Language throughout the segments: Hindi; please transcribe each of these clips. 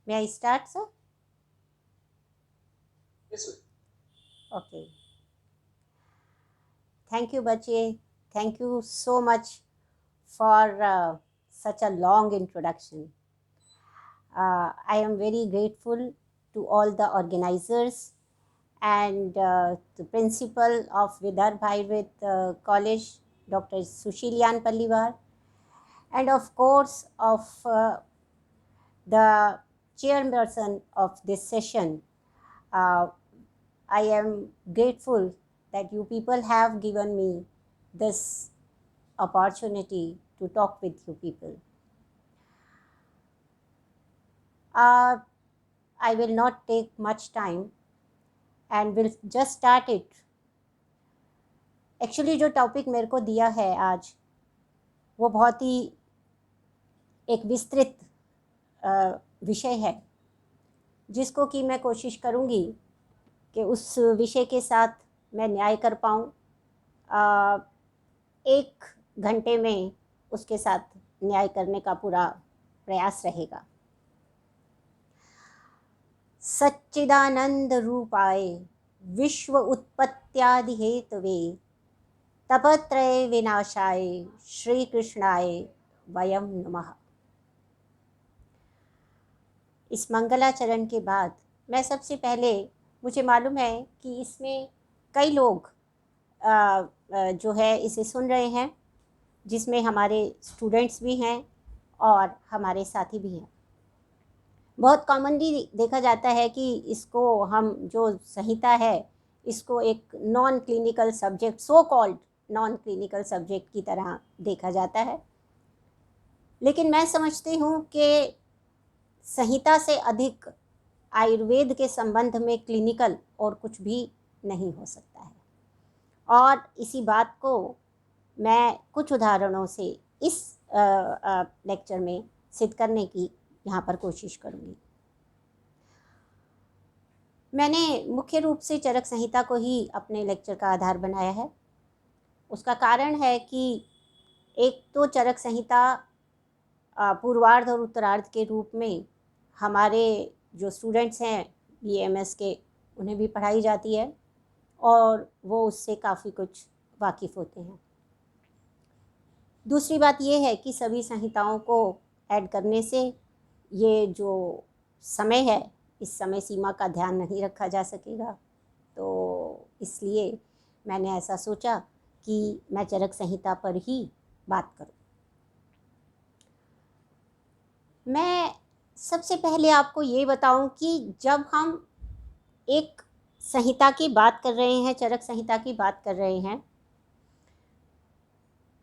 May I start, sir? Yes, sir. Okay. Thank you, Bache. Thank you so much for such a long introduction. I am very grateful to all the organizers and the principal of Vidarbha Ayurved College, Dr. Sushilyan Pallivar, and of course of the chairperson of this session. Uh, I am grateful that you people have given me this opportunity to talk with you people. Uh, I will not take much time and will just start it. Actually जो टॉपिक मेरे को दिया है आज वो बहुत ही एक विस्तृत विषय है जिसको कि मैं कोशिश करूँगी कि उस विषय के साथ मैं न्याय कर पाऊँ। 1 घंटे में उसके साथ न्याय करने का पूरा प्रयास रहेगा। सच्चिदानंद रूपाय विश्व उत्पत्त्यादि हेतवे तपत्रय विनाशाय श्री कृष्णाय वयम नमः। इस मंगलाचरण के बाद मैं सबसे पहले, मुझे मालूम है कि इसमें कई लोग जो है इसे सुन रहे हैं, जिसमें हमारे स्टूडेंट्स भी हैं और हमारे साथी भी हैं। बहुत कॉमनली देखा जाता है कि इसको हम जो संहिता है इसको एक non clinical subject, so called non clinical subject की तरह देखा जाता है, लेकिन मैं समझती हूँ कि संहिता से अधिक आयुर्वेद के संबंध में क्लिनिकल और कुछ भी नहीं हो सकता है। और इसी बात को मैं कुछ उदाहरणों से इस लेक्चर में सिद्ध करने की यहाँ पर कोशिश करूँगी। मैंने मुख्य रूप से चरक संहिता को ही अपने लेक्चर का आधार बनाया है। उसका कारण है कि एक तो चरक संहिता पूर्वार्ध और उत्तरार्ध के रूप में हमारे जो स्टूडेंट्स हैं BMS के, उन्हें भी पढ़ाई जाती है और वो उससे काफ़ी कुछ वाकिफ़ होते हैं। दूसरी बात ये है कि सभी संहिताओं को ऐड करने से ये जो समय है, इस समय सीमा का ध्यान नहीं रखा जा सकेगा, तो इसलिए मैंने ऐसा सोचा कि मैं चरक संहिता पर ही बात करूं। मैं सबसे पहले आपको ये बताऊं कि जब हम एक संहिता की बात कर रहे हैं, चरक संहिता की बात कर रहे हैं,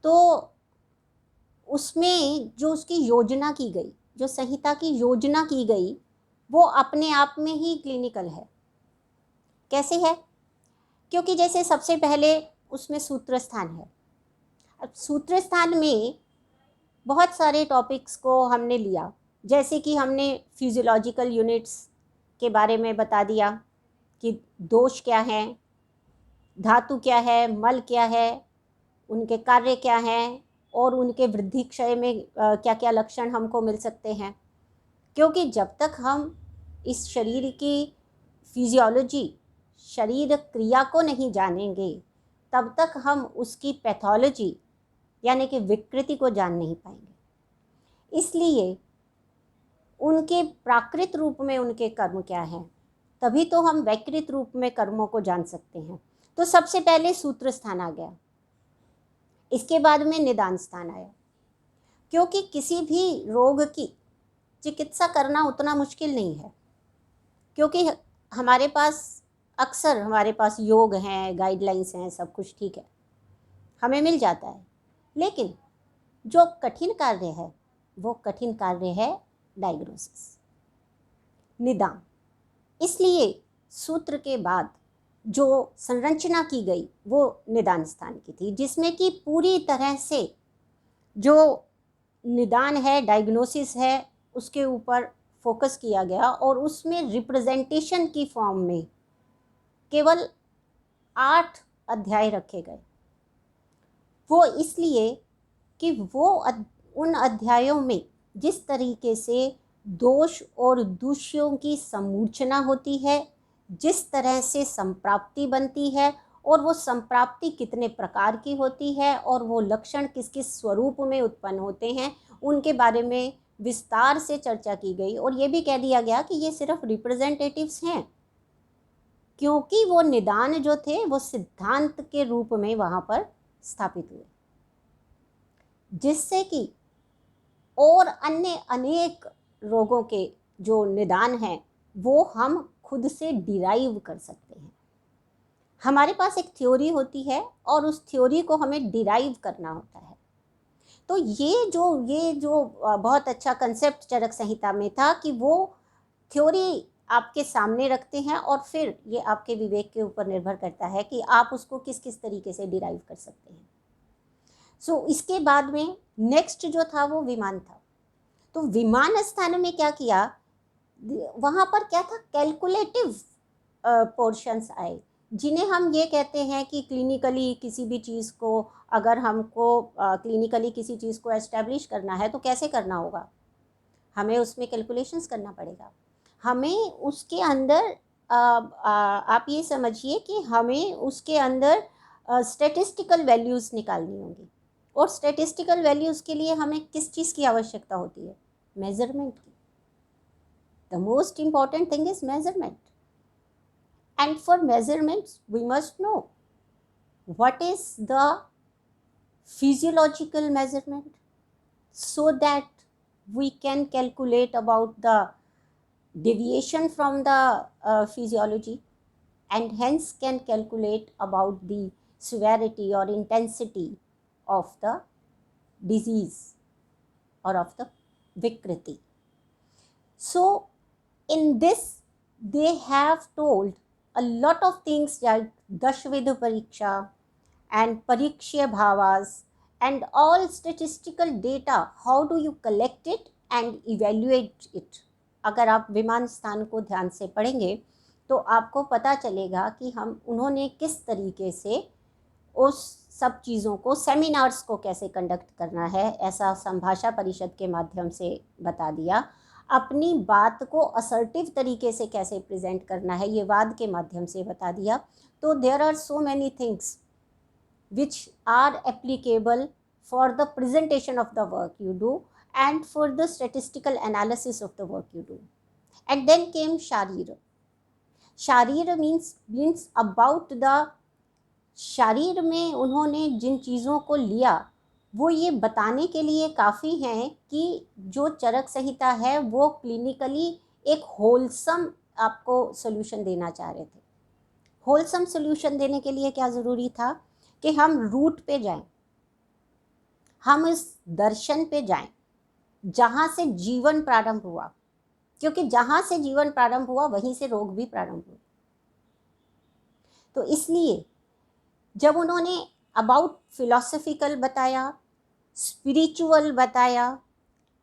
तो उसमें जो उसकी योजना की गई, जो संहिता की योजना की गई, वो अपने आप में ही क्लिनिकल है। कैसे है? क्योंकि जैसे सबसे पहले उसमें सूत्र स्थान है। अब सूत्र स्थान में बहुत सारे टॉपिक्स को हमने लिया, जैसे कि हमने फिजियोलॉजिकल यूनिट्स के बारे में बता दिया कि दोष क्या हैं, धातु क्या है, मल क्या है, उनके कार्य क्या हैं और उनके वृद्धि क्षय में क्या क्या लक्षण हमको मिल सकते हैं। क्योंकि जब तक हम इस शरीर की फिजियोलॉजी, शरीर क्रिया को नहीं जानेंगे, तब तक हम उसकी पैथोलॉजी यानी कि विकृति को जान नहीं पाएंगे। इसलिए उनके प्राकृत रूप में उनके कर्म क्या हैं, तभी तो हम वैकृत रूप में कर्मों को जान सकते हैं। तो सबसे पहले सूत्र स्थान आ गया, इसके बाद में निदान स्थान आया। क्योंकि किसी भी रोग की चिकित्सा करना उतना मुश्किल नहीं है, क्योंकि हमारे पास अक्सर हमारे पास योग हैं, गाइडलाइंस हैं, सब कुछ ठीक है, हमें मिल जाता है। लेकिन जो कठिन कार्य है वो कठिन कार्य है डायग्नोसिस, निदान। इसलिए सूत्र के बाद जो संरचना की गई वो निदान स्थान की थी, जिसमें कि पूरी तरह से जो निदान है, डायग्नोसिस है, उसके ऊपर फोकस किया गया और उसमें रिप्रेजेंटेशन की फॉर्म में केवल 8 अध्याय रखे गए। वो इसलिए कि वो उन अध्यायों में जिस तरीके से दोष और दूषियों की समूर्छना होती है, जिस तरह से संप्राप्ति बनती है और वो संप्राप्ति कितने प्रकार की होती है और वो लक्षण किस किस स्वरूप में उत्पन्न होते हैं, उनके बारे में विस्तार से चर्चा की गई। और ये भी कह दिया गया कि ये सिर्फ रिप्रेजेंटेटिव्स हैं, क्योंकि वो निदान जो थे वो सिद्धांत के रूप में वहाँ पर स्थापित हुए, जिससे कि और अन्य अनेक रोगों के जो निदान हैं वो हम खुद से डिराइव कर सकते हैं। हमारे पास एक थ्योरी होती है और उस थ्योरी को हमें डिराइव करना होता है। तो ये जो बहुत अच्छा कंसेप्ट चरक संहिता में था कि वो थ्योरी आपके सामने रखते हैं और फिर ये आपके विवेक के ऊपर निर्भर करता है कि आप उसको किस किस तरीके से डिराइव कर सकते हैं। सो इसके बाद में नेक्स्ट जो था वो विमान था। तो विमान स्थान में क्या किया, वहाँ पर क्या था, कैलकुलेटिव पोर्शंस आए, जिन्हें हम ये कहते हैं कि क्लिनिकली किसी भी चीज़ को, अगर हमको क्लिनिकली किसी चीज़ को एस्टेब्लिश करना है तो कैसे करना होगा, हमें उसमें कैलकुलेशंस करना पड़ेगा। हमें उसके अंदर आप ये समझिए कि हमें उसके अंदर स्टैटिस्टिकल वैल्यूज़ निकालनी होंगी। और स्टैटिस्टिकल वैल्यूज़ के लिए हमें किस चीज़ की आवश्यकता होती है, मेजरमेंट की। The most important thing is measurement, and for measurements we must know what is the physiological measurement, so that we can calculate about the deviation from the physiology, and hence can calculate about the severity or intensity of the disease or of the vikriti. So in this they have told a lot of things like Dashvidha Pariksha and Parikshya Bhavas and all statistical data. How do you collect it and evaluate it? अगर आप विमान स्थान को ध्यान से पढ़ेंगे तो आपको पता चलेगा कि उन्होंने किस तरीके से उस सब चीज़ों को, सेमिनार्स को कैसे कंडक्ट करना है, ऐसा संभाषा परिषद के माध्यम से बता दिया। अपनी बात को असर्टिव तरीके से कैसे प्रेजेंट करना है, ये वाद के माध्यम से बता दिया। तो there are so many things which are applicable for the presentation of the work you do and for the statistical analysis of the work you do. And then came Sharira. Sharira means about the, शरीर में उन्होंने जिन चीज़ों को लिया वो ये बताने के लिए काफ़ी हैं कि जो चरक संहिता है वो क्लिनिकली एक होलसम आपको सोल्यूशन देना चाह रहे थे। होलसम सोल्यूशन देने के लिए क्या ज़रूरी था कि हम रूट पे जाएं, हम इस दर्शन पे जाएं जहाँ से जीवन प्रारंभ हुआ, क्योंकि जहाँ से जीवन प्रारंभ हुआ वहीं से रोग भी प्रारंभ हुए। तो इसलिए जब उन्होंने अबाउट फिलोसफिकल बताया, स्पिरिचुअल बताया,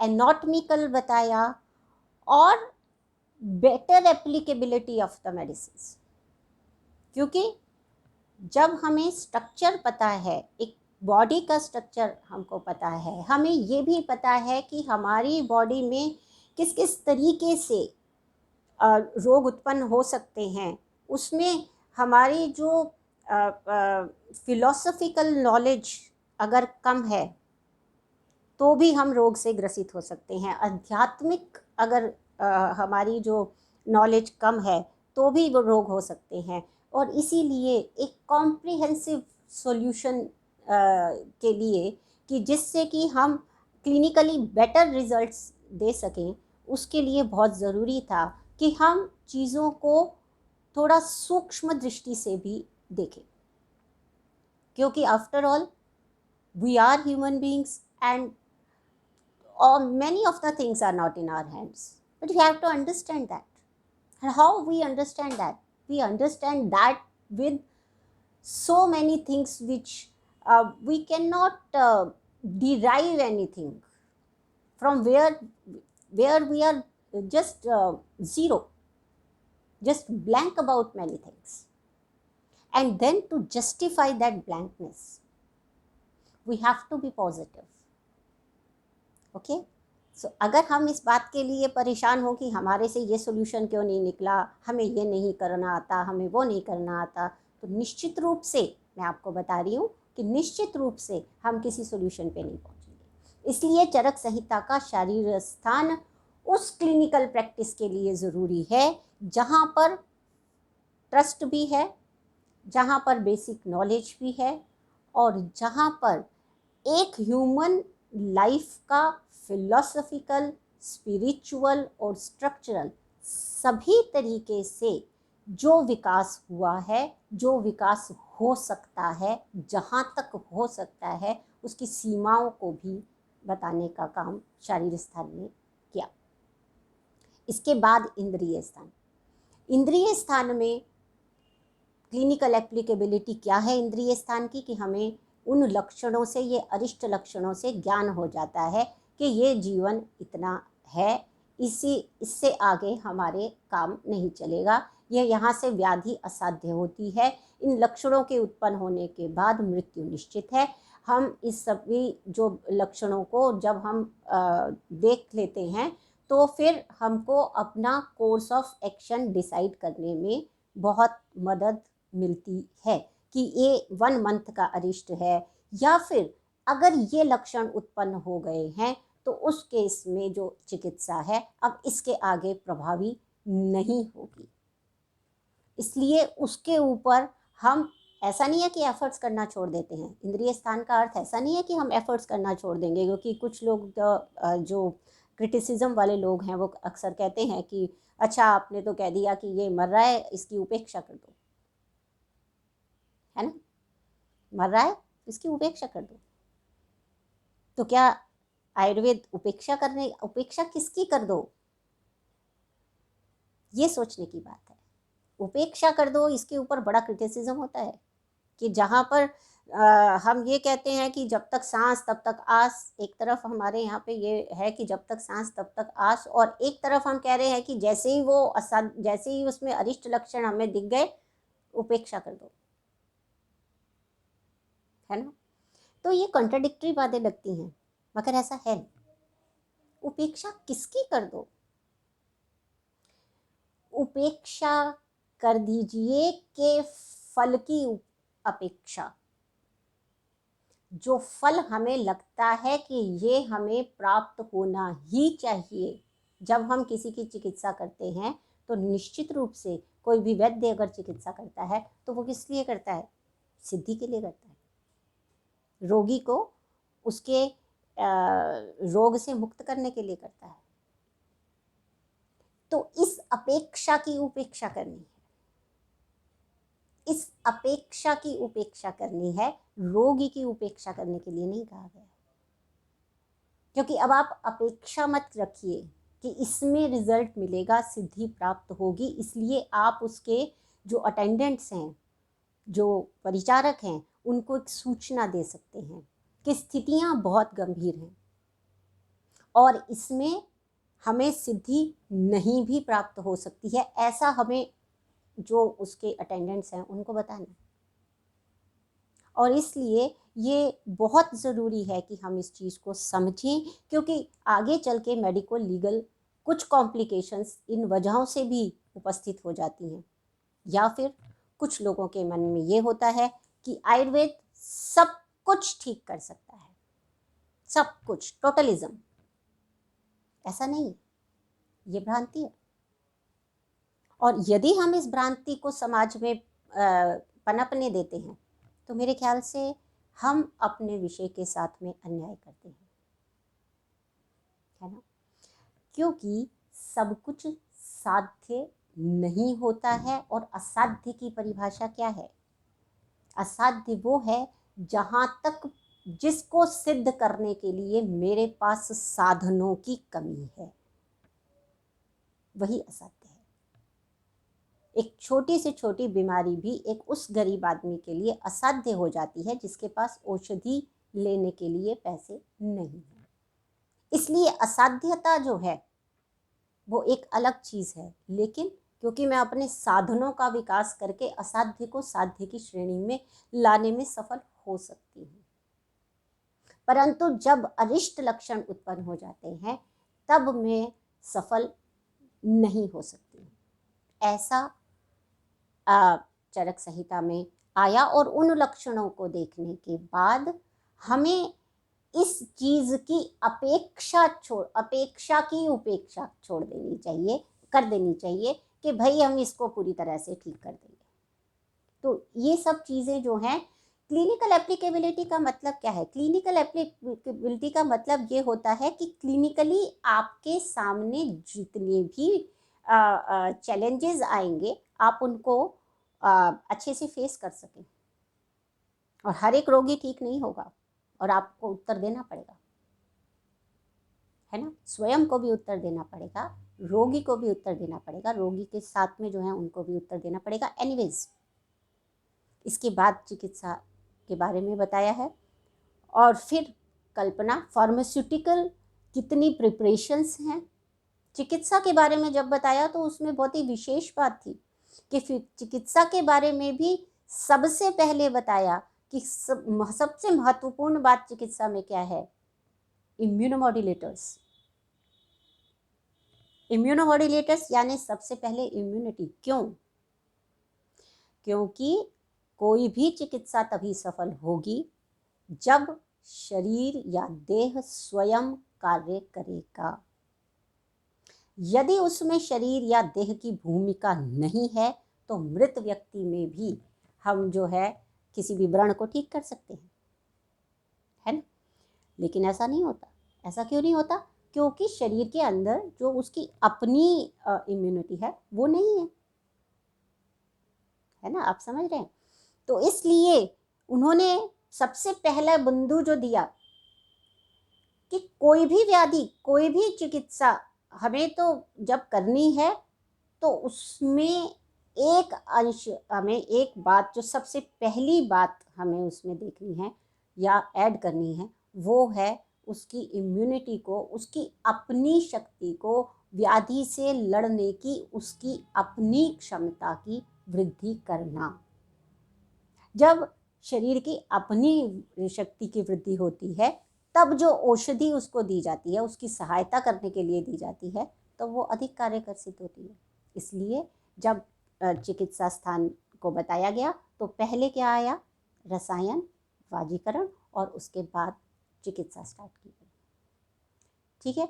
एनाटॉमिकल बताया और better applicability of the medicine, क्योंकि जब हमें स्ट्रक्चर पता है, एक बॉडी का स्ट्रक्चर हमको पता है, हमें ये भी पता है कि हमारी बॉडी में किस किस तरीके से रोग उत्पन्न हो सकते हैं, उसमें हमारी जो फिलोसफिकल नॉलेज अगर कम है तो भी हम रोग से ग्रसित हो सकते हैं। आध्यात्मिक अगर हमारी जो नॉलेज कम है तो भी वो रोग हो सकते हैं। और इसीलिए एक कॉम्प्रिहेंसिव सॉल्यूशन के लिए, कि जिससे कि हम क्लिनिकली बेटर रिजल्ट्स दे सकें, उसके लिए बहुत ज़रूरी था कि हम चीज़ों को थोड़ा सूक्ष्म दृष्टि से भी देखें, क्योंकि after all we are human beings and many of the things are not in our hands, but we have to understand that. And how we understand that? We understand that with so many things which we cannot derive anything from where we are just zero, just blank about many things. And then to justify that blankness, we have to be positive. Okay? अगर हम इस बात के लिए परेशान हो कि हमारे से ये सोल्यूशन क्यों नहीं निकला, हमें ये नहीं करना आता, हमें वो नहीं करना आता, तो निश्चित रूप से मैं आपको बता रही हूँ कि निश्चित रूप से हम किसी सोल्यूशन पे नहीं पहुँचेंगे। इसलिए चरक संहिता का शारीर स्थान उस क्लिनिकल प्रैक्टिस के लिए ज़रूरी है जहाँ पर ट्रस्ट भी है, जहाँ पर बेसिक नॉलेज भी है, और जहाँ पर एक ह्यूमन लाइफ का फिलोसफिकल, स्पिरिचुअल और स्ट्रक्चरल सभी तरीके से जो विकास हुआ है, जो विकास हो सकता है, जहाँ तक हो सकता है, उसकी सीमाओं को भी बताने का काम शारीर स्थान ने किया। इसके बाद इंद्रिय स्थान। इंद्रिय स्थान में क्लिनिकल एप्लीकेबिलिटी क्या है इंद्रिय स्थान की, कि हमें उन लक्षणों से, ये अरिष्ट लक्षणों से ज्ञान हो जाता है कि ये जीवन इतना है, इससे आगे हमारे काम नहीं चलेगा, यह यहाँ से व्याधि असाध्य होती है, इन लक्षणों के उत्पन्न होने के बाद मृत्यु निश्चित है। हम इस सभी जो लक्षणों को जब हम देख लेते हैं तो फिर हमको अपना कोर्स ऑफ एक्शन डिसाइड करने में बहुत मदद मिलती है कि ये 1 मंथ का अरिष्ट है, या फिर अगर ये लक्षण उत्पन्न हो गए हैं तो उस केस में जो चिकित्सा है अब इसके आगे प्रभावी नहीं होगी। इसलिए उसके ऊपर हम, ऐसा नहीं है कि एफर्ट्स करना छोड़ देते हैं। इंद्रिय स्थान का अर्थ ऐसा नहीं है कि हम एफर्ट्स करना छोड़ देंगे, क्योंकि कुछ लोग जो क्रिटिसिज्म वाले लोग हैं वो अक्सर कहते हैं कि अच्छा आपने तो कह दिया कि ये मर रहा है, इसकी उपेक्षा कर दो, है ना, मर रहा है इसकी उपेक्षा कर दो। तो क्या आयुर्वेद उपेक्षा किसकी कर दो, ये सोचने की बात है। उपेक्षा कर दो, इसके ऊपर बड़ा क्रिटिसिज्म होता है कि जहाँ पर हम ये कहते हैं कि जब तक सांस तब तक आस, एक तरफ हमारे यहाँ पे ये है कि जब तक सांस तब तक आस, और एक तरफ हम कह रहे हैं कि जैसे ही उसमें अरिष्ट लक्षण हमें दिख गए उपेक्षा कर दो, है ना। तो ये कॉन्ट्राडिक्टरी बातें लगती हैं, मगर ऐसा है। उपेक्षा किसकी कर दो, उपेक्षा कर दीजिए के फल की अपेक्षा। जो फल हमें लगता है कि ये हमें प्राप्त होना ही चाहिए, जब हम किसी की चिकित्सा करते हैं तो निश्चित रूप से कोई भी वैद्य अगर चिकित्सा करता है तो वो किस लिए करता है, सिद्धि के लिए करता है, रोगी को उसके रोग से मुक्त करने के लिए करता है। तो इस अपेक्षा की उपेक्षा करनी है, इस अपेक्षा की उपेक्षा करनी है, रोगी की उपेक्षा करने के लिए नहीं कहा गया। क्योंकि अब आप अपेक्षा मत रखिए कि इसमें रिजल्ट मिलेगा, सिद्धि प्राप्त होगी, इसलिए आप उसके जो अटेंडेंट्स हैं, जो परिचारक हैं, उनको एक सूचना दे सकते हैं कि स्थितियां बहुत गंभीर हैं और इसमें हमें सिद्धि नहीं भी प्राप्त हो सकती है, ऐसा हमें जो उसके अटेंडेंट्स हैं उनको बताना। और इसलिए ये बहुत ज़रूरी है कि हम इस चीज़ को समझें, क्योंकि आगे चल के मेडिकल लीगल कुछ कॉम्प्लिकेशंस इन वजहों से भी उपस्थित हो जाती हैं। या फिर कुछ लोगों के मन में ये होता है कि आयुर्वेद सब कुछ ठीक कर सकता है, सब कुछ, टोटलिज्म। ऐसा नहीं, ये भ्रांति है। और यदि हम इस भ्रांति को समाज में पनपने देते हैं तो मेरे ख्याल से हम अपने विषय के साथ में अन्याय करते हैं, है ना। क्योंकि सब कुछ साध्य नहीं होता है, और असाध्य की परिभाषा क्या है, असाध्य वो है जहाँ तक जिसको सिद्ध करने के लिए मेरे पास साधनों की कमी है, वही असाध्य है। एक छोटी से छोटी बीमारी भी एक उस गरीब आदमी के लिए असाध्य हो जाती है जिसके पास औषधि लेने के लिए पैसे नहीं हैं। इसलिए असाध्यता जो है वो एक अलग चीज़ है, लेकिन क्योंकि मैं अपने साधनों का विकास करके असाध्य को साध्य की श्रेणी में लाने में सफल हो सकती हूँ। परंतु जब अरिष्ट लक्षण उत्पन्न हो जाते हैं तब मैं सफल नहीं हो सकती। ऐसा चरक संहिता में आया और उन लक्षणों को देखने के बाद हमें इस चीज की अपेक्षा की उपेक्षा छोड़ देनी चाहिए, कर देनी चाहिए कि भाई हम इसको पूरी तरह से ठीक कर देंगे। तो ये सब चीजें जो हैं, क्लिनिकल एप्लीकेबिलिटी का मतलब क्या है? क्लिनिकल एप्लीकेबिलिटी का मतलब ये होता है कि क्लिनिकली आपके सामने जितने भी चैलेंजेस आएंगे आप उनको अच्छे से फेस कर सकें। और हर एक रोगी ठीक नहीं होगा और आपको उत्तर देना पड़ेगा, है ना। स्वयं को भी उत्तर देना पड़ेगा, रोगी को भी उत्तर देना पड़ेगा, रोगी के साथ में जो है उनको भी उत्तर देना पड़ेगा। एनीवेज, इसके बाद चिकित्सा के बारे में बताया है। और फिर कल्पना, फार्मास्यूटिकल कितनी प्रिपरेशंस हैं। चिकित्सा के बारे में जब बताया तो उसमें बहुत ही विशेष बात थी कि फिर चिकित्सा के बारे में भी सबसे पहले बताया कि सबसे महत्वपूर्ण बात चिकित्सा में क्या है? इम्यूनोमॉड्यूलेटर्स। इम्यूनोमॉड्यूलेटर्स यानी सबसे पहले इम्यूनिटी। क्यों? क्योंकि कोई भी चिकित्सा तभी सफल होगी जब शरीर या देह स्वयं कार्य करेगा। यदि उसमें शरीर या देह की भूमिका नहीं है तो मृत व्यक्ति में भी हम जो है किसी भी व्रण को ठीक कर सकते हैं, है ना। लेकिन ऐसा नहीं होता। ऐसा क्यों नहीं होता? क्योंकि शरीर के अंदर जो उसकी अपनी इम्यूनिटी है वो नहीं है ना। आप समझ रहे हैं? तो इसलिए उन्होंने सबसे पहला बिंदु जो दिया कि कोई भी व्याधि, कोई भी चिकित्सा हमें तो जब करनी है तो उसमें एक अंश, हमें एक बात जो सबसे पहली बात हमें उसमें देखनी है या ऐड करनी है, वो है उसकी इम्यूनिटी को, उसकी अपनी शक्ति को, व्याधि से लड़ने की उसकी अपनी क्षमता की वृद्धि करना। जब शरीर की अपनी शक्ति की वृद्धि होती है तब जो औषधि उसको दी जाती है, उसकी सहायता करने के लिए दी जाती है, तो वो अधिक कार्यकर सिद्ध होती है। इसलिए जब चिकित्सा स्थान को बताया गया तो पहले क्या आया? रसायन, वाजीकरण, और उसके बाद चिकित्सा स्टार्ट की गई। ठीक है।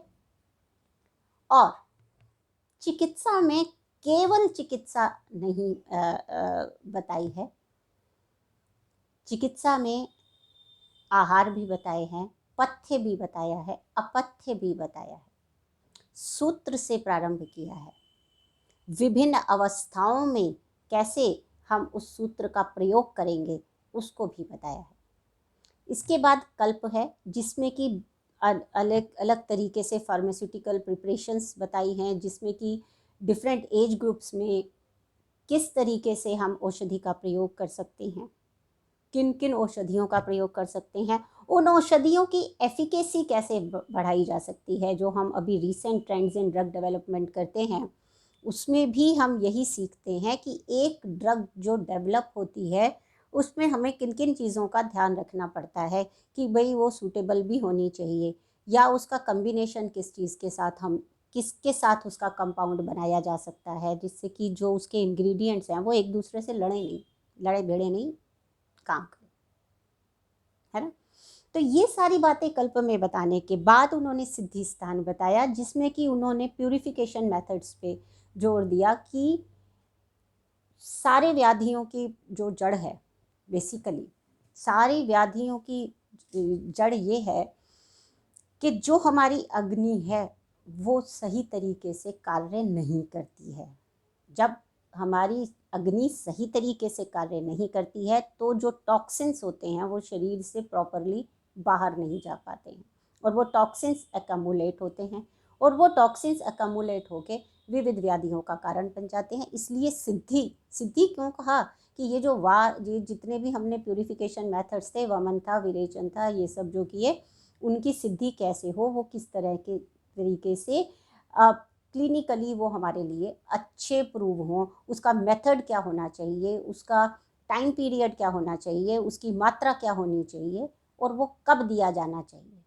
और चिकित्सा में केवल चिकित्सा नहीं बताई है, चिकित्सा में आहार भी बताए हैं, पथ्य भी बताया है, अपथ्य भी बताया है, सूत्र से प्रारंभ किया है, विभिन्न अवस्थाओं में कैसे हम उस सूत्र का प्रयोग करेंगे उसको भी बताया है। इसके बाद कल्प है जिसमें कि अलग अलग तरीके से फार्मास्यूटिकल प्रिपरेशंस बताई हैं, जिसमें कि डिफरेंट एज ग्रुप्स में किस तरीके से हम औषधि का प्रयोग कर सकते हैं, किन किन औषधियों का प्रयोग कर सकते हैं, उन औषधियों की एफिकेसी कैसे बढ़ाई जा सकती है। जो हम अभी recent trends in drug development करते हैं उसमें भी हम यही सीखते हैं कि एक ड्रग जो डेवलप होती है उसमें हमें किन किन चीज़ों का ध्यान रखना पड़ता है कि भाई वो सूटेबल भी होनी चाहिए, या उसका कम्बिनेशन किस चीज़ के साथ, हम किसके साथ उसका कंपाउंड बनाया जा सकता है जिससे कि जो उसके इंग्रेडिएंट्स हैं वो एक दूसरे से लड़े भिड़े नहीं, काम करें, है ना। तो ये सारी बातें कल्प में बताने के बाद उन्होंने सिद्धि स्थान बताया जिसमें कि उन्होंने प्यूरिफिकेशन मेथड्स पे जोर दिया कि सारे व्याधियों की जो जड़ है, बेसिकली सारी व्याधियों की जड़ ये है कि जो हमारी अग्नि है वो सही तरीके से कार्य नहीं करती है। जब हमारी अग्नि सही तरीके से कार्य नहीं करती है तो जो टॉक्सिन्स होते हैं वो शरीर से प्रॉपरली बाहर नहीं जा पाते हैं और वो टॉक्सिन्स एकमुलेट होते हैं और वो टॉक्सिन्स एकमुलेट होके विविध व्याधियों का कारण बन जाते हैं। इसलिए सिद्धि क्यों कहा कि ये जितने भी हमने प्यूरिफिकेशन मेथड्स थे, वमन था, विरेचन था, ये सब जो किए, उनकी सिद्धि कैसे हो, वो किस तरह के तरीके से क्लिनिकली वो हमारे लिए अच्छे प्रूव हों, उसका मेथड क्या होना चाहिए, उसका टाइम पीरियड क्या होना चाहिए, उसकी मात्रा क्या होनी चाहिए और वो कब दिया जाना चाहिए,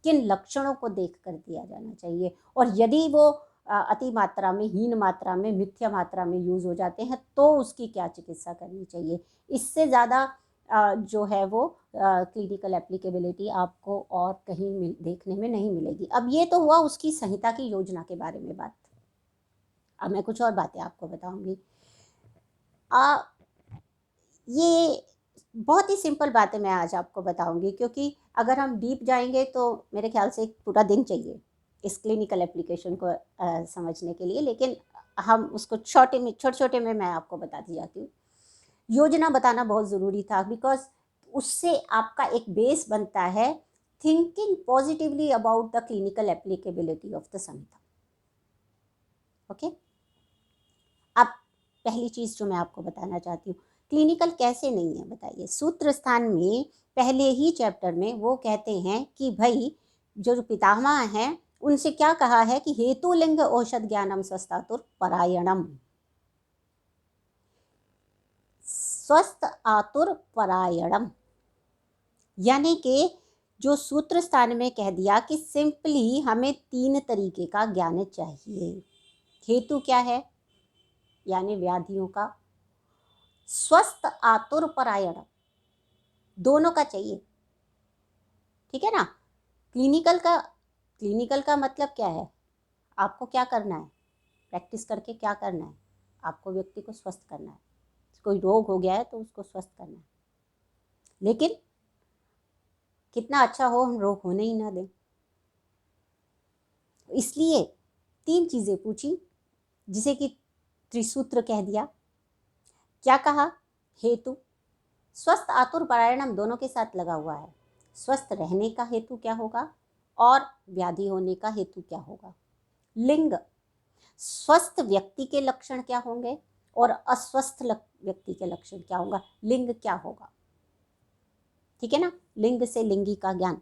किन लक्षणों को देख कर दिया जाना चाहिए, और यदि वो अति मात्रा में, हीन मात्रा में, मिथ्या मात्रा में यूज हो जाते हैं तो उसकी क्या चिकित्सा करनी चाहिए। इससे ज़्यादा जो है वो क्लिनिकल एप्लीकेबिलिटी आपको और कहीं देखने में नहीं मिलेगी। अब ये तो हुआ उसकी संहिता की योजना के बारे में बात। अब मैं कुछ और बातें आपको बताऊंगी। ये बहुत ही सिंपल बातें मैं आज आपको बताऊंगी, क्योंकि अगर हम डीप जाएंगे तो मेरे ख्याल से एक पूरा दिन चाहिए इस क्लिनिकल एप्लीकेशन को समझने के लिए, लेकिन हम उसको छोटे छोटे में मैं आपको बताती जाती हूँ। योजना बताना बहुत ज़रूरी था, बिकॉज उससे आपका एक बेस बनता है thinking positively about the clinical applicability of the Samhita. Okay, अब पहली चीज़ जो मैं आपको बताना चाहती हूँ, क्लिनिकल कैसे नहीं है बताइए। सूत्र स्थान में पहले ही चैप्टर में वो कहते हैं कि भाई जो पितामह हैं उनसे क्या कहा है कि हेतु लिंग औषध ज्ञानम स्वस्थातुर परायणम, स्वस्थ आतुर परायणम, यानी कि जो सूत्र स्थान में कह दिया कि सिंपली हमें 3 तरीके का ज्ञान चाहिए। हेतु क्या है, यानी व्याधियों का, स्वस्थ आतुर परायण, दोनों का चाहिए। ठीक है ना। क्लिनिकल का मतलब क्या है, आपको क्या करना है, प्रैक्टिस करके क्या करना है, आपको व्यक्ति को स्वस्थ करना है। कोई रोग हो गया है तो उसको स्वस्थ करना है, लेकिन कितना अच्छा हो हम रोग होने ही ना दें। इसलिए 3 चीज़ें पूछी, जिसे कि त्रिसूत्र कह दिया। क्या कहा, हेतु, स्वस्थ आतुर परायणम दोनों के साथ लगा हुआ है। स्वस्थ रहने का हेतु क्या होगा और व्याधि होने का हेतु क्या होगा। लिंग, स्वस्थ व्यक्ति के लक्षण क्या होंगे और अस्वस्थ व्यक्ति के लक्षण क्या होगा, लिंग क्या होगा। ठीक है ना, लिंग से लिंगी का ज्ञान।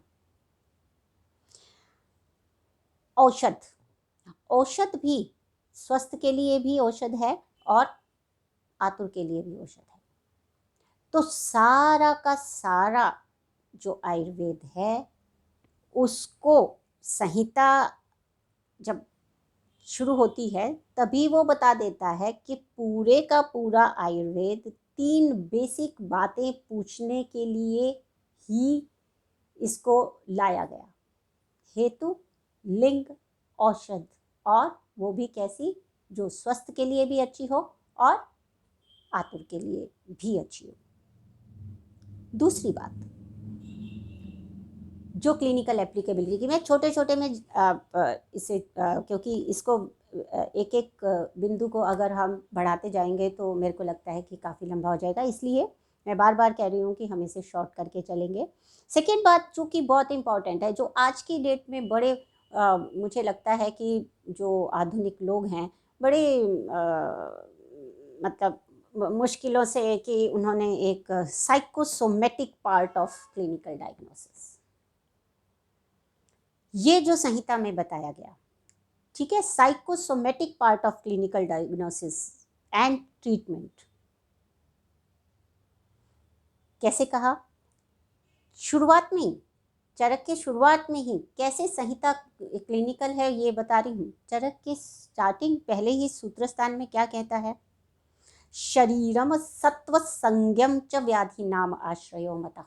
औषध, औषध भी स्वस्थ के लिए भी औषध है और आतुर के लिए भी औषध है। तो सारा का सारा जो आयुर्वेद है उसको संहिता जब शुरू होती है तभी वो बता देता है कि पूरे का पूरा आयुर्वेद 3 बेसिक बातें पूछने के लिए ही इसको लाया गया। हेतु, लिंग, औषध, और वो भी कैसी, जो स्वस्थ के लिए भी अच्छी हो और आतुर के लिए भी अच्छी हो। दूसरी बात, जो क्लिनिकल एप्लीकेबिलिटी की, मैं छोटे छोटे में इसे क्योंकि इसको एक एक बिंदु को अगर हम बढ़ाते जाएंगे तो मेरे को लगता है कि काफ़ी लंबा हो जाएगा, इसलिए मैं बार बार कह रही हूँ कि हम इसे शॉर्ट करके चलेंगे। सेकेंड बात जो कि बहुत इंपॉर्टेंट है, जो आज की डेट में बड़े मुझे लगता है कि जो आधुनिक लोग हैं बड़े मतलब मुश्किलों से कि उन्होंने एक psychosomatic part of clinical diagnosis, ये जो संहिता में बताया गया, ठीक है, psychosomatic part of clinical diagnosis and treatment. कैसे कहा, शुरुआत में ही, चरक के शुरुआत में ही कैसे संहिता क्लिनिकल है ये बता रही हूँ। चरक के स्टार्टिंग पहले ही सूत्र स्थान में क्या कहता है, शरीरम सत्व संज्ञम च व्याधि नाम आश्रयो मतः,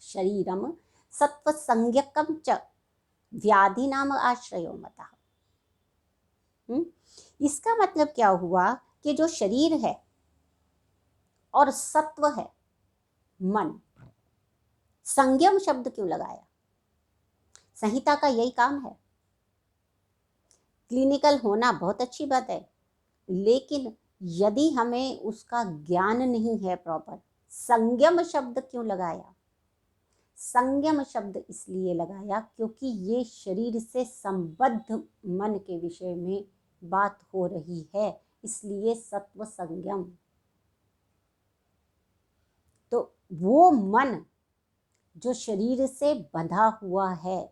शरीरम सत्व संज्ञकम च व्याधि नाम आश्रयो मतः। इसका मतलब क्या हुआ कि जो शरीर है और सत्व है मन, संयम शब्द क्यों लगाया, संहिता का यही काम है। क्लिनिकल होना बहुत अच्छी बात है, लेकिन यदि हमें उसका ज्ञान नहीं है प्रॉपर, संयम शब्द क्यों लगाया, संयम शब्द इसलिए लगाया क्योंकि ये शरीर से संबद्ध मन के विषय में बात हो रही है, इसलिए सत्व संयम। तो वो मन जो शरीर से बंधा हुआ है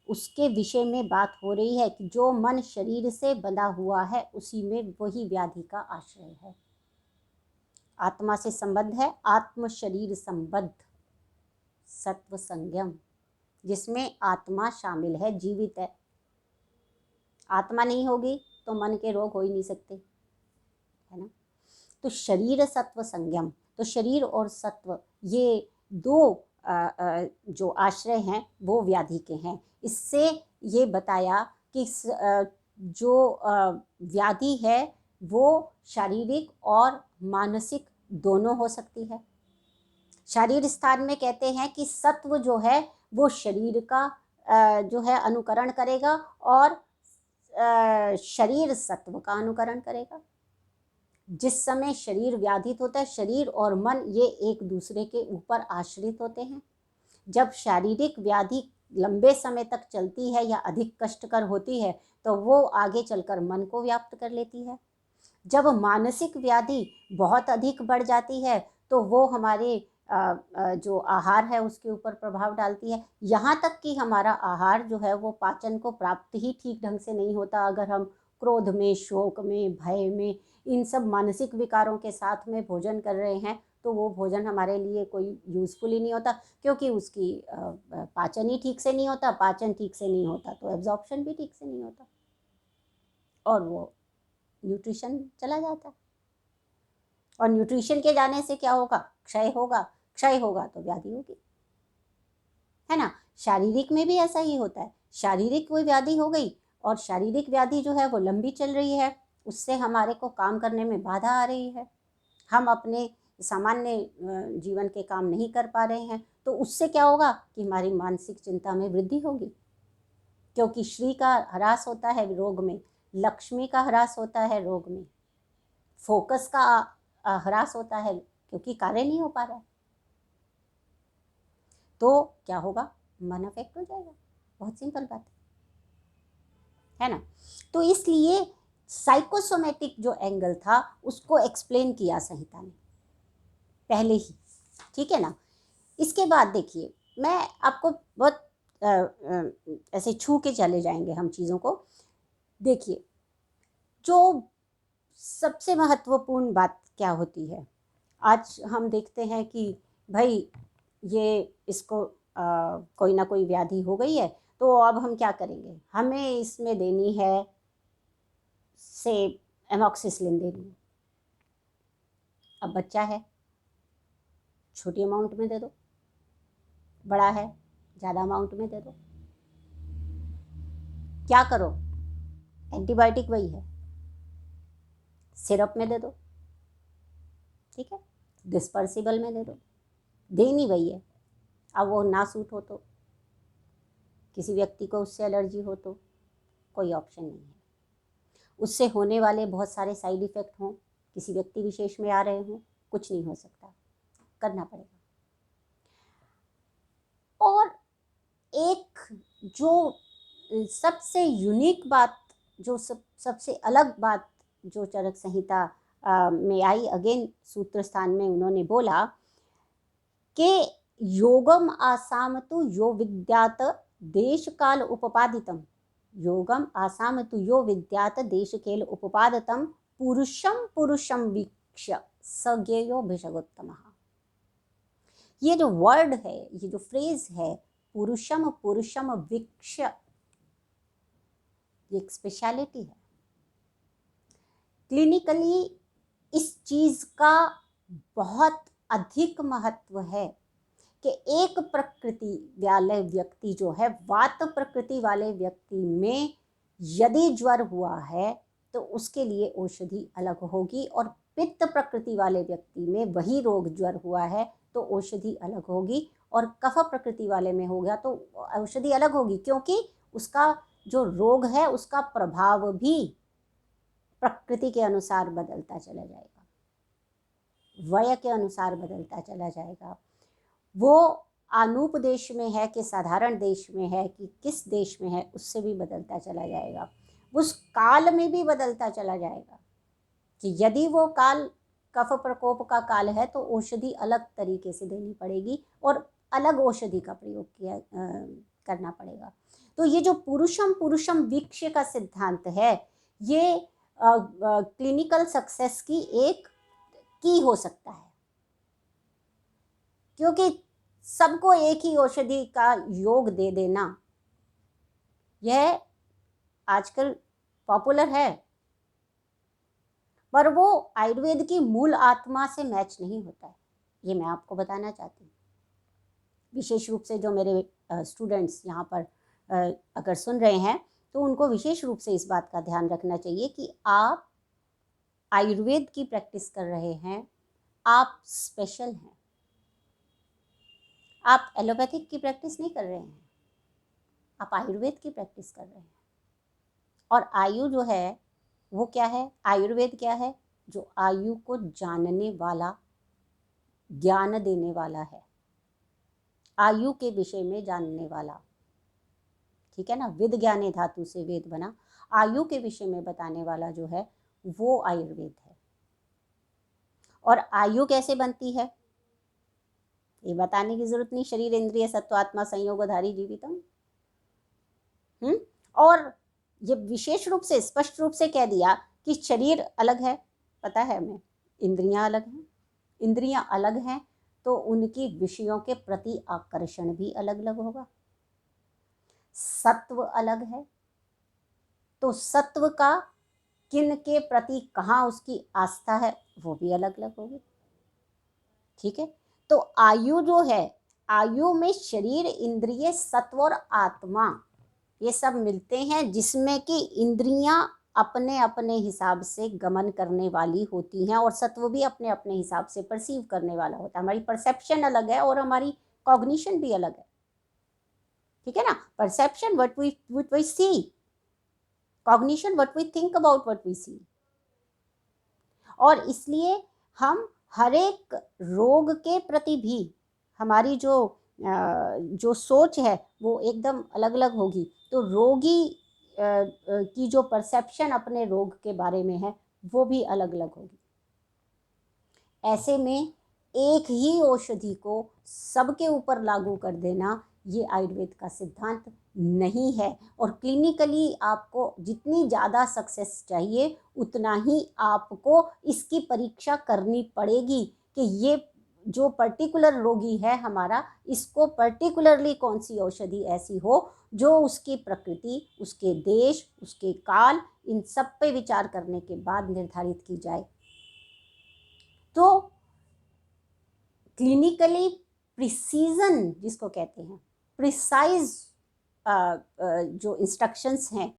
उसके विषय में बात हो रही है कि जो मन शरीर से बंधा हुआ है उसी में वही व्याधि का आश्रय है। आत्मा से संबंध है, आत्म शरीर संबद्ध, सत्व संयम। जिसमें आत्मा शामिल है, जीवित है। आत्मा नहीं होगी तो मन के रोग हो ही नहीं सकते, है ना। तो शरीर सत्व संयम, तो शरीर और सत्व ये दो जो आश्रय हैं वो व्याधि के हैं। इससे ये बताया कि जो व्याधि है वो शारीरिक और मानसिक दोनों हो सकती है। शारीर स्थान में कहते हैं कि सत्व जो है वो शरीर का जो है अनुकरण करेगा और शरीर सत्व का अनुकरण करेगा। जिस समय शरीर व्याधित होता है, शरीर और मन ये एक दूसरे के ऊपर आश्रित होते हैं। जब शारीरिक व्याधि लंबे समय तक चलती है या अधिक कष्टकर होती है तो वो आगे चलकर मन को व्याप्त कर लेती है। जब मानसिक व्याधि बहुत अधिक बढ़ जाती है तो वो हमारे जो आहार है उसके ऊपर प्रभाव डालती है। यहाँ तक कि हमारा आहार जो है वो पाचन को प्राप्त ही ठीक ढंग से नहीं होता। अगर हम क्रोध में, शोक में, भय में, इन सब मानसिक विकारों के साथ में भोजन कर रहे हैं तो वो भोजन हमारे लिए कोई यूज़फुल ही नहीं होता, क्योंकि उसकी पाचन ही ठीक से नहीं होता। पाचन ठीक से नहीं होता तो एब्जॉर्प्शन भी ठीक से नहीं होता और वो न्यूट्रिशन चला जाता। और न्यूट्रिशन के जाने से क्या होगा? क्षय होगा। क्षय होगा तो व्याधि होगी, है ना। शारीरिक में भी ऐसा ही होता है। शारीरिक कोई व्याधि हो गई और शारीरिक व्याधि जो है वो लंबी चल रही है, उससे हमारे को काम करने में बाधा आ रही है, हम अपने सामान्य जीवन के काम नहीं कर पा रहे हैं, तो उससे क्या होगा कि हमारी मानसिक चिंता में वृद्धि होगी, क्योंकि श्री का ह्रास होता है रोग में, लक्ष्मी का ह्रास होता है रोग में, फोकस का ह्रास होता है क्योंकि कार्य नहीं हो पा रहा है। तो क्या होगा? मन अफेक्ट हो जाएगा। बहुत सिंपल बात है ना। तो इसलिए साइकोसोमेटिक जो एंगल था उसको एक्सप्लेन किया संहिता ने पहले ही, ठीक है ना। इसके बाद देखिए, मैं आपको बहुत ऐसे छू के चले जाएंगे हम चीज़ों को। देखिए, जो सबसे महत्वपूर्ण बात क्या होती है, आज हम देखते हैं कि भाई ये इसको कोई ना कोई व्याधि हो गई है तो अब हम क्या करेंगे, हमें इसमें देनी है से एमॉक्सिसिलिन देनी है। अब बच्चा है, छोटी अमाउंट में दे दो, बड़ा है ज़्यादा अमाउंट में दे दो। क्या करो? एंटीबायोटिक वही है, सिरप में दे दो, ठीक है, डिस्पर्सिबल में दे दो, देनी वही है। अब वो ना सूट हो तो, किसी व्यक्ति को उससे एलर्जी हो तो कोई ऑप्शन नहीं है। उससे होने वाले बहुत सारे साइड इफ़ेक्ट हों, किसी व्यक्ति विशेष में आ रहे हों, कुछ नहीं हो सकता, करना पड़ेगा। और एक जो सबसे यूनिक बात, जो सबसे अलग बात जो चरक संहिता में आई, अगेन सूत्र स्थान में उन्होंने बोला कि योगम आसाम तु यो विद्यात देश काल उपपादितम, योगम आसाम तु यो विद्यात देश काल उपपादितम पुरुषम पुरुषम वीक्ष्य सज्ञेयो भिषगोत्तम। ये जो वर्ड है, ये जो फ्रेज है पुरुषम पुरुषम वीक्ष्य, ये एक स्पेशलिटी है। क्लिनिकली इस चीज का बहुत अधिक महत्व है कि एक प्रकृति वाले व्यक्ति जो है, वात प्रकृति वाले व्यक्ति में यदि ज्वर हुआ है तो उसके लिए औषधि अलग होगी, और पित्त प्रकृति वाले व्यक्ति में वही रोग ज्वर हुआ है तो औषधि अलग होगी, और कफ प्रकृति वाले में हो गया तो औषधि अलग होगी, क्योंकि उसका जो रोग है उसका प्रभाव भी प्रकृति के अनुसार बदलता चला जाएगा, वय के अनुसार बदलता चला जाएगा। वो आनूप देश में है कि साधारण देश में है कि किस देश में है, उससे भी बदलता चला जाएगा। उस काल में भी बदलता चला जाएगा कि यदि वो काल कफ प्रकोप का काल है तो औषधि अलग तरीके से देनी पड़ेगी और अलग औषधि का प्रयोग करना पड़ेगा। तो ये जो पुरुषम पुरुषम वीक्ष्य का सिद्धांत है, ये क्लिनिकल सक्सेस की एक की हो सकता है, क्योंकि सबको एक ही औषधि का योग दे देना, यह आजकल पॉपुलर है, पर वो आयुर्वेद की मूल आत्मा से मैच नहीं होता है। ये मैं आपको बताना चाहती हूँ। विशेष रूप से जो मेरे स्टूडेंट्स यहाँ पर अगर सुन रहे हैं तो उनको विशेष रूप से इस बात का ध्यान रखना चाहिए कि आप आयुर्वेद की प्रैक्टिस कर रहे हैं, आप स्पेशल हैं। आप एलोपैथिक की प्रैक्टिस नहीं कर रहे हैं, आप आयुर्वेद की प्रैक्टिस कर रहे हैं। और आयु जो है वो क्या है, आयुर्वेद क्या है, जो आयु को जानने वाला, ज्ञान देने वाला है, आयु के विषय में जानने वाला, ठीक है ना। विद ज्ञाने धातु से वेद बना, आयु के विषय में बताने वाला जो है वो आयुर्वेद है। और आयु कैसे बनती है ये बताने की जरूरत नहीं, शरीर इंद्रिय सत्वात्मा संयोगधारी जीवितम। और ये विशेष रूप से स्पष्ट रूप से कह दिया कि शरीर अलग है, पता है हमें, इंद्रियां अलग हैं, इंद्रियां अलग हैं तो उनकी विषयों के प्रति आकर्षण भी अलग अलग होगा। सत्व अलग है तो सत्व का किन के प्रति कहाँ उसकी आस्था है वो भी अलग अलग होगी, ठीक है। तो आयु जो है, आयु में शरीर इंद्रिय सत्व और आत्मा ये सब मिलते हैं, जिसमें कि इंद्रियां अपने अपने हिसाब से गमन करने वाली होती हैं और सत्व भी अपने अपने हिसाब से परसीव करने वाला होता है। हमारी परसेप्शन अलग है और हमारी कॉग्निशन भी अलग है, ठीक है ना। Perception what we see, cognition what we think about what we see. और इसलिए हम हर एक रोग के प्रति भी हमारी जो सोच है वो एकदम अलग अलग होगी। तो रोगी की जो परसेप्शन अपने रोग के बारे में है वो भी अलग अलग होगी। ऐसे में एक ही औषधि को सबके ऊपर लागू कर देना ये आयुर्वेद का सिद्धांत नहीं है। और क्लिनिकली आपको जितनी ज़्यादा सक्सेस चाहिए उतना ही आपको इसकी परीक्षा करनी पड़ेगी कि ये जो पर्टिकुलर रोगी है हमारा, इसको पर्टिकुलरली कौन सी औषधि ऐसी हो जो उसकी प्रकृति, उसके देश, उसके काल, इन सब पे विचार करने के बाद निर्धारित की जाए। तो क्लिनिकली प्रिसीजन जिसको कहते हैं, प्रिसाइज जो इंस्ट्रक्शंस हैं